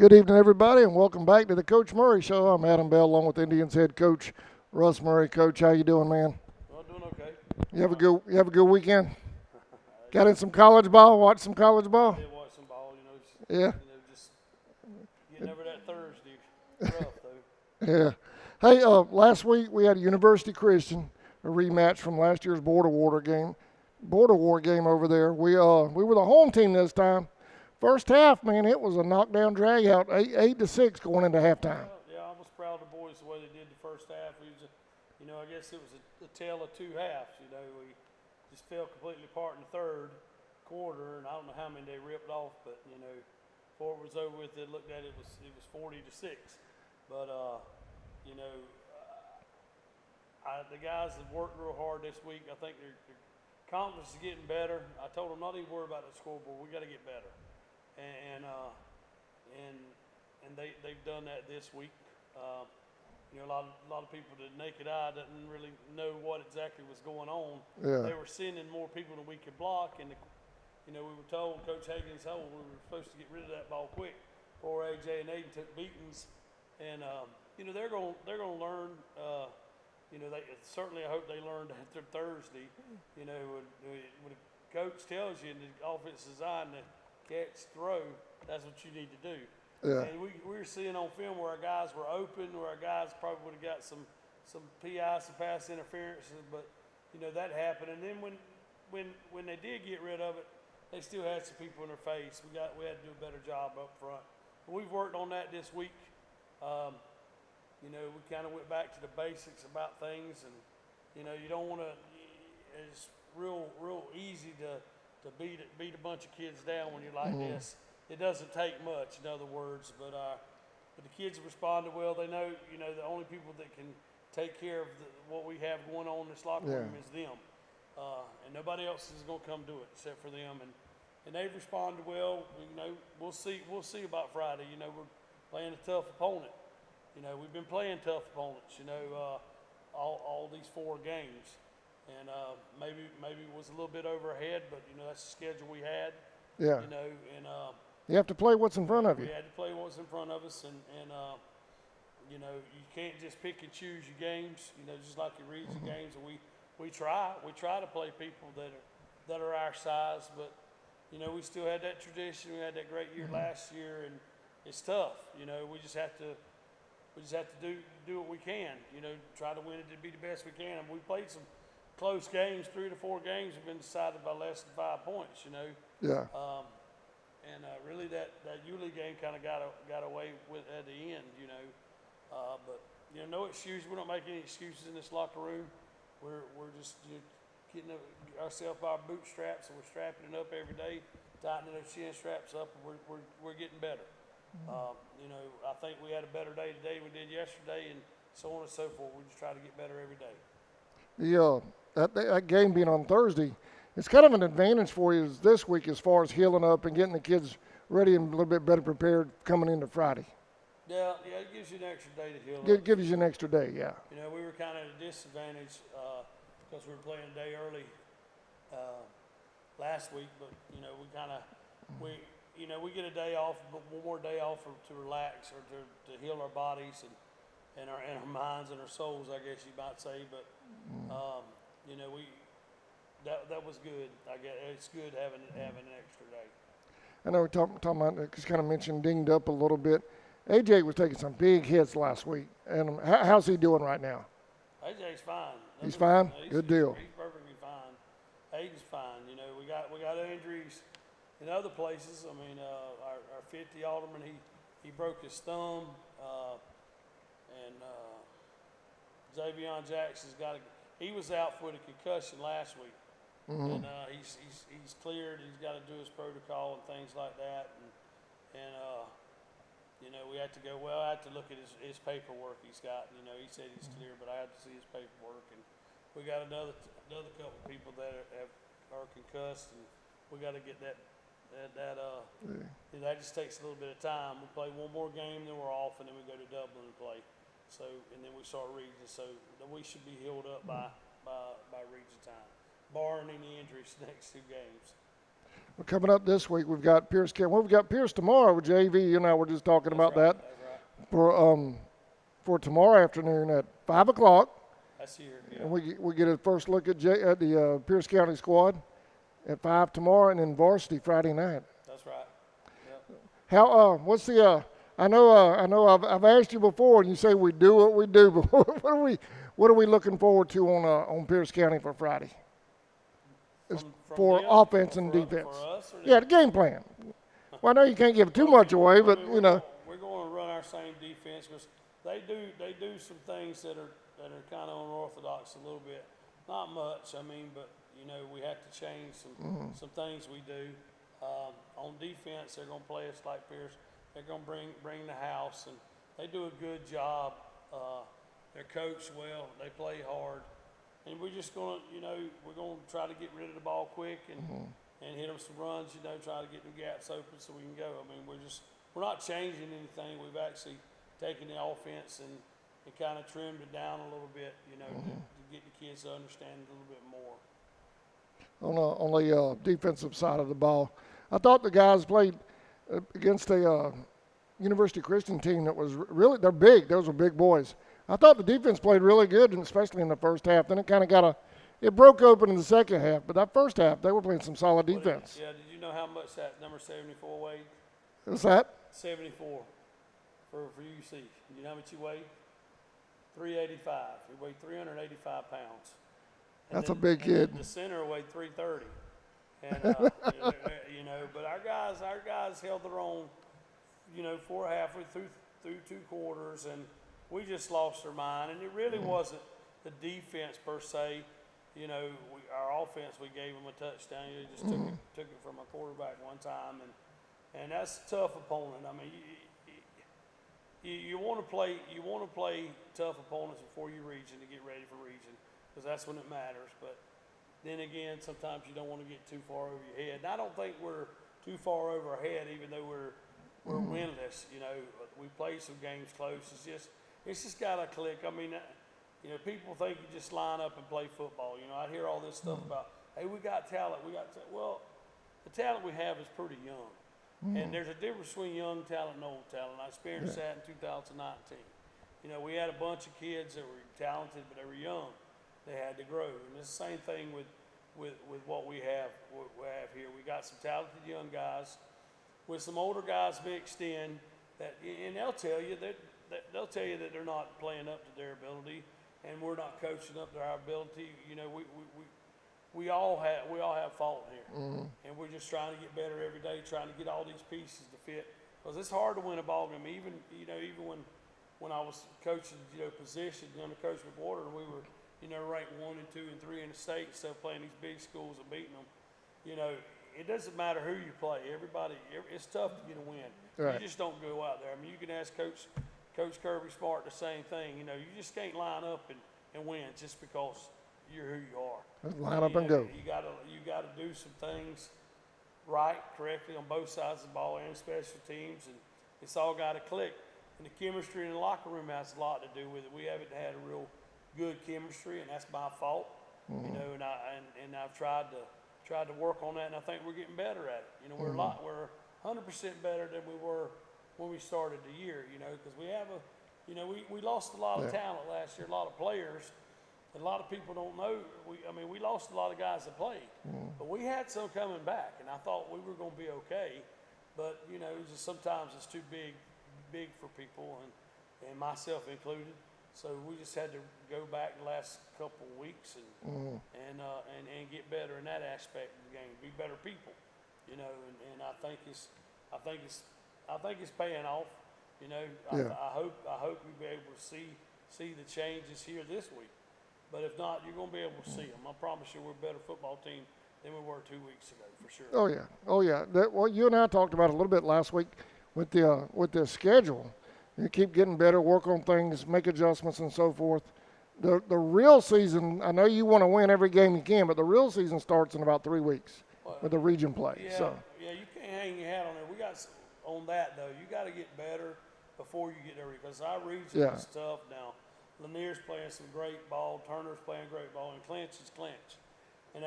Good evening, everybody, and welcome back to the Coach Murray Show. I'm Adam Bell, along with Indians head coach Russ Murray. Coach, how you doing, man? Well, doing okay. You have a good weekend. Got in some college ball. Watched some college ball. Did watch some ball, Yeah, just getting over that Thursday. Rough though. yeah. Hey, last week we had a University Christian, a rematch from last year's Border War game over there. We were the home team this time. First half, man, it was a knockdown drag out, 8-6 going into halftime. Yeah, I was proud of the boys the way they did the first half. I guess it was a tale of two halves. We just fell completely apart in the third quarter, and I don't know how many they ripped off, but before it was over with, they looked at it, it was 40-6. But the guys have worked real hard this week. I think their confidence is getting better. I told them not even worry about the scoreboard. We got to get better, and they've done that this week. A lot of people, the naked eye doesn't really know what exactly was going on. Yeah. They were sending more people than we could block, and we were told, Coach Higgins told, we were supposed to get rid of that ball quick. Poor AJ and Aiden took beatings, and they're going to learn. They certainly, I hope they learned after Thursday. When a coach tells you in the offense design to catch, throw, that's what you need to do. Yeah. And we were seeing on film where our guys were open, where our guys probably would have got some PI, some pass interferences, but that happened. And then when they did get rid of it, they still had some people in their face. We had to do a better job up front. But we've worked on that this week. We kind of went back to the basics about things, and you don't want to. It's real easy to beat a bunch of kids down when you're like this. It doesn't take much, in other words, but the kids have responded well. They know, the only people that can take care of what we have going on in this locker room is them, and nobody else is going to come do it except for them. And they've responded well. We'll see about Friday. We're playing a tough opponent. We've been playing tough opponents. All these 4 games, and maybe it was a little bit overhead, but that's the schedule we had. Yeah. And You have to play what's in front of you. we had to play what's in front of us, and you can't just pick and choose your games. Just like you read your games, and we try to play people that are our size, but we still had that tradition. We had that great year last year, and it's tough. We just have to do what we can. Try to win it to be the best we can. And we played some close games. 3 to 4 games have been decided by less than 5 points. Yeah. Really that Yulee game kind of got away with at the end. But no excuse. We don't make any excuses in this locker room. We're just getting ourselves by our bootstraps, and we're strapping it up every day, tightening those chin straps up, and we're getting better. I think we had a better day today than we did yesterday, and so on and so forth. We just try to get better every day. That game being on Thursday, it's kind of an advantage for you this week as far as healing up and getting the kids ready and a little bit better prepared coming into Friday. Yeah, it gives you an extra day to heal up. Gives you an extra day, yeah. We were kind of at a disadvantage because we were playing a day early last week, but we get a day off, but one more day off to relax or to heal our bodies and our minds and our souls, I guess you might say. But that was good. I guess it's good having an extra day. I know we're talking about, just kind of mentioned dinged up a little bit. AJ was taking some big hits last week, and how's he doing right now? AJ's fine. He's fine? Good deal. He's perfectly fine. Aiden's fine. We got injuries in other places. I mean, our 50 Alderman, he broke his thumb, and Xavion Jackson's he was out with a concussion last week, and he's cleared. He's got to do his protocol and things like that, and we had to go. Well, I had to look at his paperwork he's got. He said he's clear, but I had to see his paperwork, and we got another couple of people that are concussed, and we got to get that just takes a little bit of time. We play one more game, then we're off, and then we go to Dublin and play. So, and then we start region. So we should be healed up by region time, barring any injuries the next 2 games. Coming up this week, we've got Pierce County. Well, we've got Pierce tomorrow with JV. You and I were just talking about that That's right. for tomorrow afternoon at 5 o'clock. That's here. Yeah. And we get a first look at the Pierce County squad at 5 tomorrow, and then varsity Friday night. That's right. Yep. How what's the I know I've asked you before, and you say we do what we do, but what are we looking forward to on Pierce County for Friday? From For them, offense and for- defense. For us or Yeah, the game plan. Well, I know you can't give too much away, but I mean, you know. we're going to run our same defense because they do some things that are kind of unorthodox a little bit. Not much, I mean, but you know we have to change some things we do. On defense, they're going to play us like Pierce. They're going to bring the house, and they do a good job. They're coached well. They play hard, and we're just going to, you know, we're going to try to get rid of the ball quick and hit them some runs. You know, try to get the gaps open so we can go. I mean, we're not changing anything. We've actually taken the offense and kind of trimmed it down a little bit. You know, to get the kids to understand it a little bit more. On the defensive side of the ball, I thought the guys played against a University Christian team that was really, they're big. Those were big boys. I thought the defense played really good, and especially in the first half. Then it kind of it broke open in the second half. But that first half, they were playing some solid defense. Yeah, did you know how much that number 74 weighed? What's that? 74 for UC. You know how much he weighed? 385. He weighed 385 pounds. And That's a then- big and then kid. The center weighed 330. And you know, but our guys held their own. You know, halfway through 2 quarters, and we just lost our mind. And it really wasn't the defense per se. You know, our offense, we gave them a touchdown. You just took it from a quarterback one time, and that's a tough opponent. I mean, you want to play tough opponents before you region to get ready for region, because that's when it matters. But then again, sometimes you don't want to get too far over your head. And I don't think we're too far over our head, even though we're winless. You know, we played some games close. It's just got to click. I mean, you know, people think you just line up and play football. You know, I hear all this stuff about, hey, we got talent. Well, the talent we have is pretty young. And there's a difference between young talent and old talent. I experienced that in 2019. You know, we had a bunch of kids that were talented, but they were young. They had to grow. And it's the same thing with what we have here. We got some talented young guys with some older guys mixed in and they'll tell you that they're not playing up to their ability, and we're not coaching up to our ability. You know, we all have fault here, and we're just trying to get better every day, trying to get all these pieces to fit. Because it's hard to win a ball game. Even when I was coaching, position, under Coach McWhorter, and we were, ranked 1 and 2 and 3 in the state instead of playing these big schools and beating them. It doesn't matter who you play. It's tough to get a win. Right. You just don't go out there. I mean, you can ask Coach Kirby Smart the same thing. You just can't line up and win just because you're who you are. Let's line up and go. You gotta do some things right, correctly on both sides of the ball and special teams, and it's all got to click. And the chemistry in the locker room has a lot to do with it. We haven't had a real good chemistry, and that's my fault. And I've tried to work on that, and I think we're getting better at it. We're 100% better than we were when we started the year. Because we have we lost a lot of talent last year, a lot of players. A lot of people don't know. We lost a lot of guys that played, but we had some coming back, and I thought we were going to be okay. But just sometimes it's too big for people, and myself included. So we just had to go back the last couple of weeks and get better in that aspect of the game, be better people, And I think it's paying off. I hope we'll be able to see the changes here this week. But if not, you're going to be able to see them. I promise you, we're a better football team than we were 2 weeks ago, for sure. Oh yeah. Well, you and I talked about it a little bit last week with the schedule. You keep getting better, work on things, make adjustments, and so forth. The real season, I know you want to win every game you can, but the real season starts in about 3 weeks with the region play. Yeah, you can't hang your hat on it. We got on that though. You got to get better before you get there, because our region is tough now. Lanier's playing some great ball. Turner's playing great ball, and Clinch is Clinch. And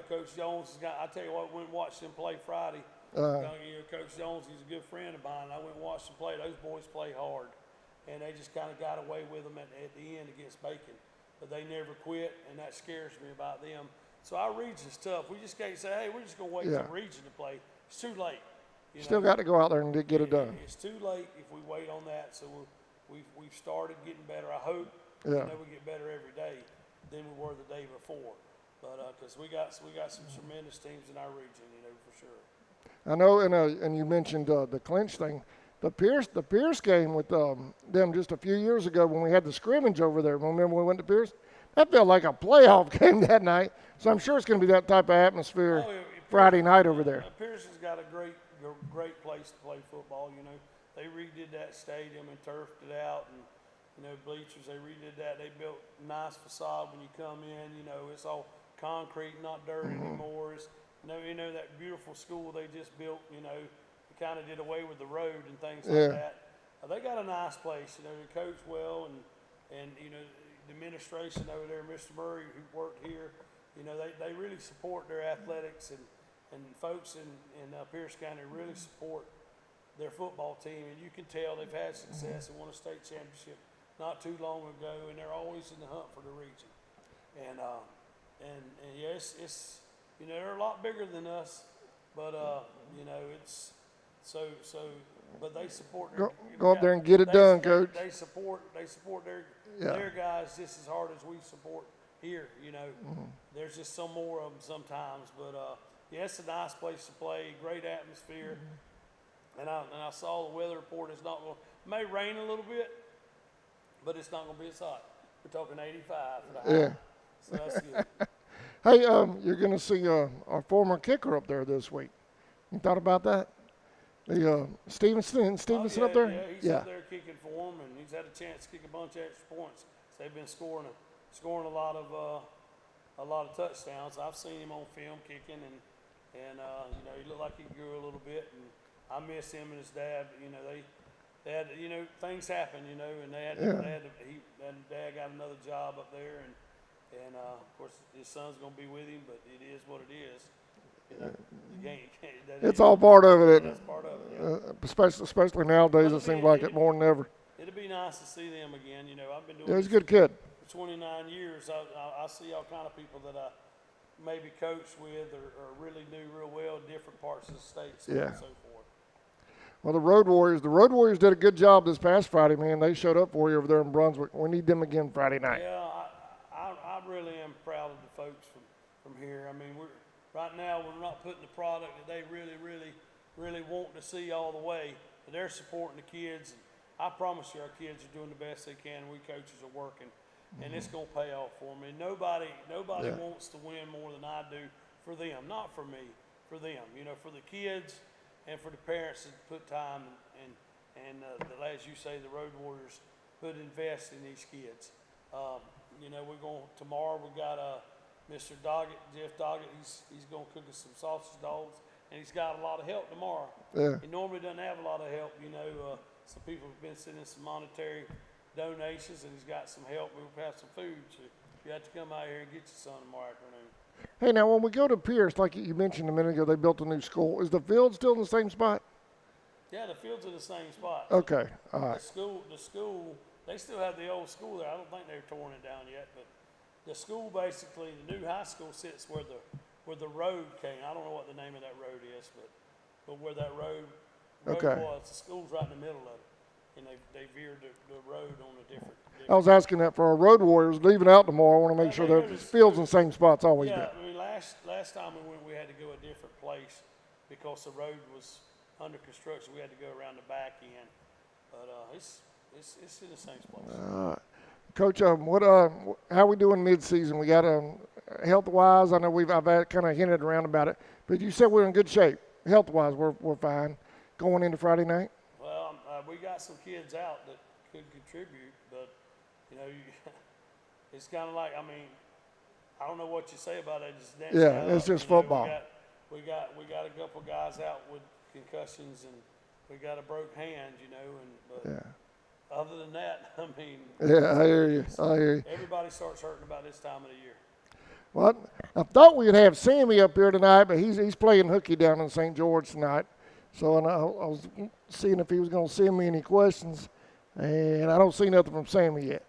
Coach Jones has got. I tell you what, went and watched him play Friday. Coach Jones, he's a good friend of mine. I went and watched them play. Those boys play hard, and they just kind of got away with them at the end against Bacon. But they never quit, and that scares me about them. So our region's tough. We just can't say, hey, we're just gonna wait for the region to play. It's too late. Still got to go out there and get it done. It's too late if we wait on that. So we've started getting better. I hope we get better every day than we were the day before. But because we got some tremendous teams in our region, for sure. I know, and you mentioned the clinch thing. The Pierce game with them just a few years ago when we had the scrimmage over there. Remember when we went to Pierce? That felt like a playoff game that night. So I'm sure it's going to be that type of atmosphere Friday night over there. Pierce has got a great place to play football. They redid that stadium and turfed it out, and bleachers. They redid that. They built a nice facade when you come in. It's all concrete, not dirt anymore. It's, that beautiful school they just built, they kind of did away with the road and things like that. They got a nice place, they coach well, and the administration over there, Mr. Murray, who worked here, they really support their athletics, and folks in Pierce County really support their football team, and you can tell they've had success and won a state championship not too long ago, and they're always in the hunt for the region. And yes, it's they're a lot bigger than us, but it's so. But they support. Go up there and get it done, Coach. They support their guys just as hard as we support here. There's just some more of them sometimes, but it's a nice place to play. Great atmosphere, and I saw the weather report. It's not going. May rain a little bit, but it's not going to be as hot. We're talking 85 for the high. So that's good. Hey, you're going to see our former kicker up there this week. You thought about that? The Stevenson up there? Yeah, he's up there kicking for them, and he's had a chance to kick a bunch of extra points. So they've been scoring a lot of touchdowns. I've seen him on film kicking, and he looked like he grew a little bit, and I miss him and his dad. They had things happen, and Dad got another job up there, and of course his son's gonna be with him, but it is what it is. It's all part of it. That's part of it. Especially nowadays, it seems like it more than ever. It'd be nice to see them again. I've been doing. Yeah, he's a good kid. For 29 years. I see all kind of people that I maybe coached with or really knew real well in different parts of the state, and so forth. Well, the Road Warriors did a good job this past Friday, man. They showed up for you over there in Brunswick. We need them again Friday night. Yeah, I really am proud of the folks from here. I mean, right now we're not putting the product that they really want to see all the way, but they're supporting the kids. And I promise you, our kids are doing the best they can. We coaches are working, and it's going to pay off for them. And nobody wants to win more than I do for them, not for me, for them. For the kids and for the parents that put time and as you say, the Road Warriors invest in these kids. We're going tomorrow. We got Mr. Doggett, Jeff Doggett. He's going to cook us some sausage dogs, and he's got a lot of help tomorrow. Yeah. He normally doesn't have a lot of help. Some people have been sending some monetary donations, and he's got some help. We'll have some food. So you have to come out here and get your son tomorrow afternoon. Hey, now when we go to Pierce, like you mentioned a minute ago, they built a new school. Is the field still in the same spot? Yeah, the field's in the same spot. Okay, all right. The school, they still have the old school there. I don't think they've torn it down yet, but the school basically, the new high school sits where the road came. I don't know what the name of that road is, but where that road was, the school's right in the middle of it, and they veered the road on a different. I was asking that for our Road Warriors leaving out tomorrow. I want to make sure that the field's in the same spots always been. Yeah, I mean last time we went, we had to go a different place because the road was under construction. We had to go around the back end, but it's in the same place. Coach, how we doing mid-season? We got health-wise. I know I've kind of hinted around about it, but you said we're in good shape. Health-wise, we're fine going into Friday night. Well, we got some kids out that could contribute, but it's kind of like, I mean, I don't know what you say about it. It's just football. We got a couple guys out with concussions, and we got a broke hand, other than that, I mean. Yeah, I hear you. Everybody starts hurting about this time of the year. Well, I thought we'd have Sammy up here tonight, but he's playing hooky down in St. George tonight. So and I was seeing if he was going to send me any questions, and I don't see nothing from Sammy yet.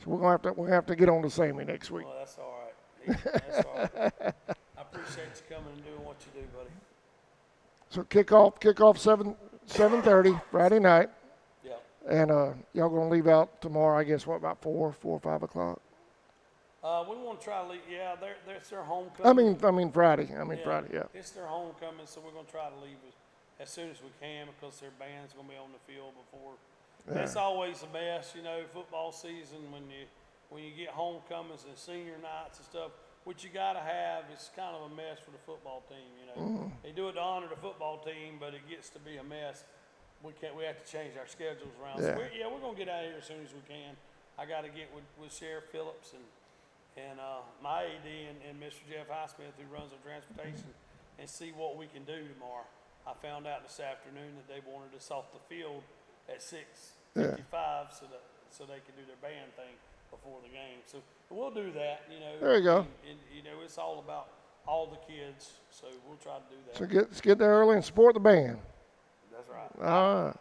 So we're gonna have to get on to Sammy next week. Well, that's all right. That's all right. I appreciate you coming and doing what you do, buddy. So kickoff 7:30 Friday night, Yep. and y'all gonna leave out tomorrow? I guess what, about 4 or 5 o'clock? We want to try to leave. Yeah, it's their homecoming. I mean Friday. Friday. Yeah. It's their homecoming, so we're gonna try to leave as soon as we can because their band's gonna be on the field before. Yeah. It's always a mess, football season when you get homecomings and senior nights and stuff. What you gotta have is kind of a mess for the football team. They do it to honor the football team, but it gets to be a mess. We have to change our schedules around. Yeah. So we're gonna get out of here as soon as we can. I got to get with Sheriff Phillips and my AD and Mr. Jeff Highsmith, who runs our transportation, and see what we can do tomorrow. I found out this afternoon that they wanted us off the field at 6:55 so they could do their band thing before the game. So we'll do that. There you go. And it's all about all the kids, so we'll try to do that. So let's get there early and support the band. That's right.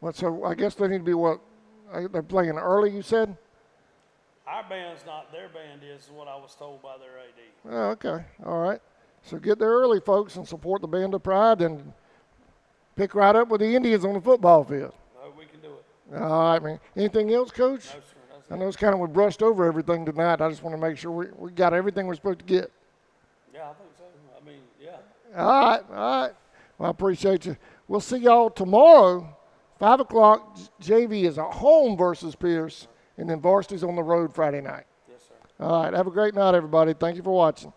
Well, so I guess they need to be what? They're playing early, you said? Our band's not, their band is what I was told by their AD. Oh, okay. All right. So get there early, folks, and support the Band of Pride and pick right up with the Indians on the football field. We can do it. All right, man. Anything else, Coach? No, sir. That's I know it's kind of we brushed over everything tonight. I just want to make sure we got everything we're supposed to get. Yeah, I think so. Yeah. All right. Well, I appreciate you. We'll see y'all tomorrow, 5 o'clock. JV is at home versus Pierce, and then varsity's on the road Friday night. Yes, sir. All right. Have a great night, everybody. Thank you for watching.